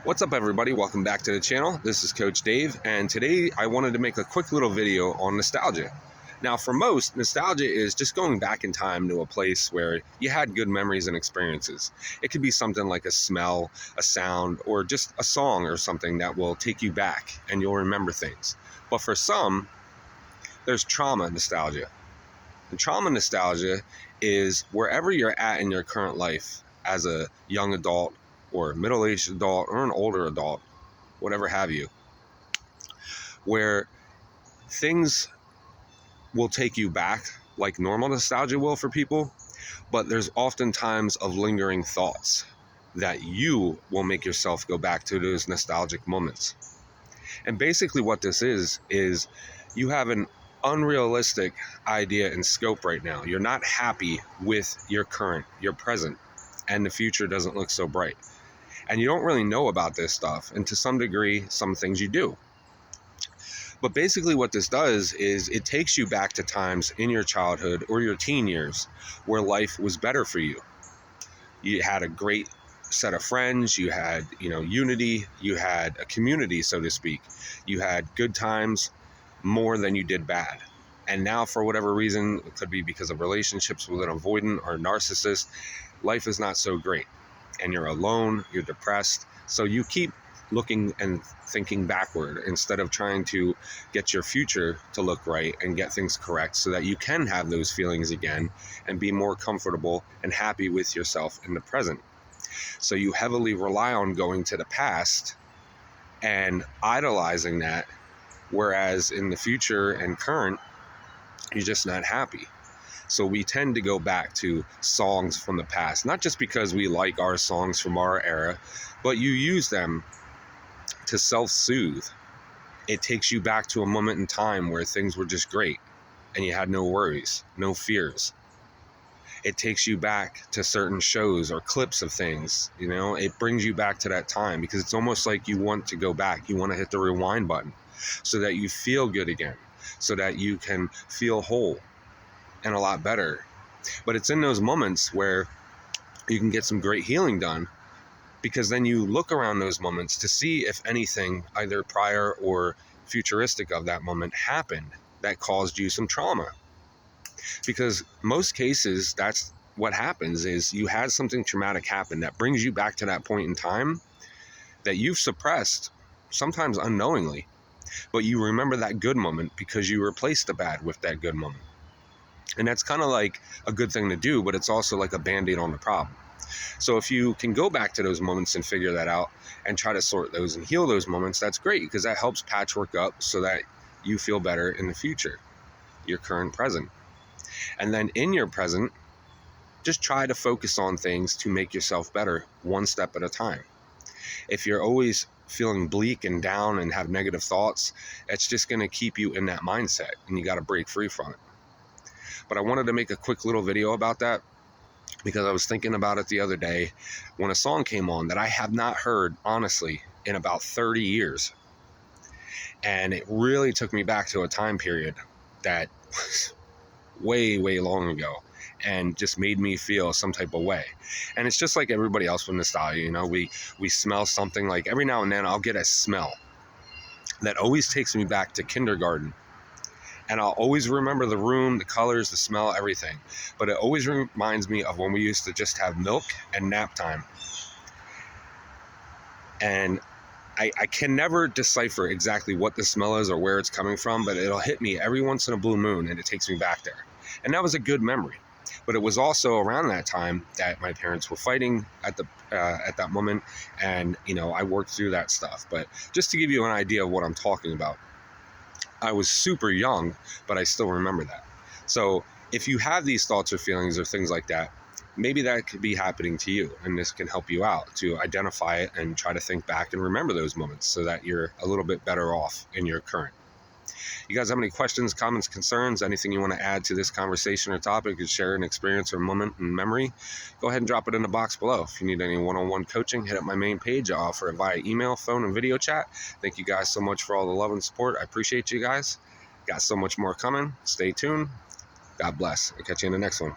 What's up, everybody? Welcome back to the channel. This is Coach Dave, and today I wanted to make a quick little video on nostalgia. Now, for most, nostalgia is just going back in time to a place where you had good memories and experiences. It could be something like a smell, a sound, or just a song or something that will take you back and you'll remember things. But for some, there's trauma nostalgia. And trauma nostalgia is wherever you're at in your current life as a young adult or middle-aged adult or an older adult, whatever have you, where things will take you back like normal nostalgia will for people, but there's often times of lingering thoughts that you will make yourself go back to those nostalgic moments. And basically what this is you have an unrealistic idea and scope right now. You're not happy with your present, and the future doesn't look so bright. And you don't really know about this stuff, and to some degree, some things you do. But basically what this does is it takes you back to times in your childhood or your teen years where life was better for you. You had a great set of friends, you had, unity, you had a community, so to speak. You had good times more than you did bad. And now, for whatever reason, it could be because of relationships with an avoidant or narcissist, life is not so great. And you're alone, you're depressed. So you keep looking and thinking backward instead of trying to get your future to look right and get things correct so that you can have those feelings again and be more comfortable and happy with yourself in the present. So you heavily rely on going to the past and idolizing that, whereas in the future and current, you're just not happy. So we tend to go back to songs from the past, not just because we like our songs from our era, but you use them to self-soothe. It takes you back to a moment in time where things were just great and you had no worries, no fears. It takes you back to certain shows or clips of things, it brings you back to that time because it's almost like you want to go back. You want to hit the rewind button so that you feel good again, so that you can feel whole and a lot better. But it's in those moments where you can get some great healing done, because then you look around those moments to see if anything, either prior or futuristic of that moment, happened that caused you some trauma. Because most cases, that's what happens, is you had something traumatic happen that brings you back to that point in time that you've suppressed, sometimes unknowingly, but you remember that good moment because you replaced the bad with that good moment. And that's kind of like a good thing to do, but it's also like a Band-Aid on the problem. So if you can go back to those moments and figure that out and try to sort those and heal those moments, that's great, because that helps patchwork up so that you feel better in the future, your current present. And then in your present, just try to focus on things to make yourself better one step at a time. If you're always feeling bleak and down and have negative thoughts, it's just going to keep you in that mindset, and you got to break free from it. But I wanted to make a quick little video about that because I was thinking about it the other day when a song came on that I have not heard, honestly, in about 30 years. And it really took me back to a time period that was way, way long ago and just made me feel some type of way. And it's just like everybody else with nostalgia, we smell something. Like every now and then I'll get a smell that always takes me back to kindergarten. And I'll always remember the room, the colors, the smell, everything. But it always reminds me of when we used to just have milk and nap time. And I can never decipher exactly what the smell is or where it's coming from, but it'll hit me every once in a blue moon and it takes me back there. And that was a good memory. But it was also around that time that my parents were fighting at that moment. And, I worked through that stuff. But just to give you an idea of what I'm talking about, I was super young, but I still remember that. So if you have these thoughts or feelings or things like that, maybe that could be happening to you, and this can help you out to identify it and try to think back and remember those moments so that you're a little bit better off in your current. You guys have any questions, comments, concerns, anything you want to add to this conversation or topic, or share an experience or moment in memory, go ahead and drop it in the box below. If you need any one-on-one coaching, hit up my main page. I offer it via email, phone, and video chat. Thank you guys so much for all the love and support. I appreciate you guys. Got so much more coming. Stay tuned. God bless. I'll catch you in the next one.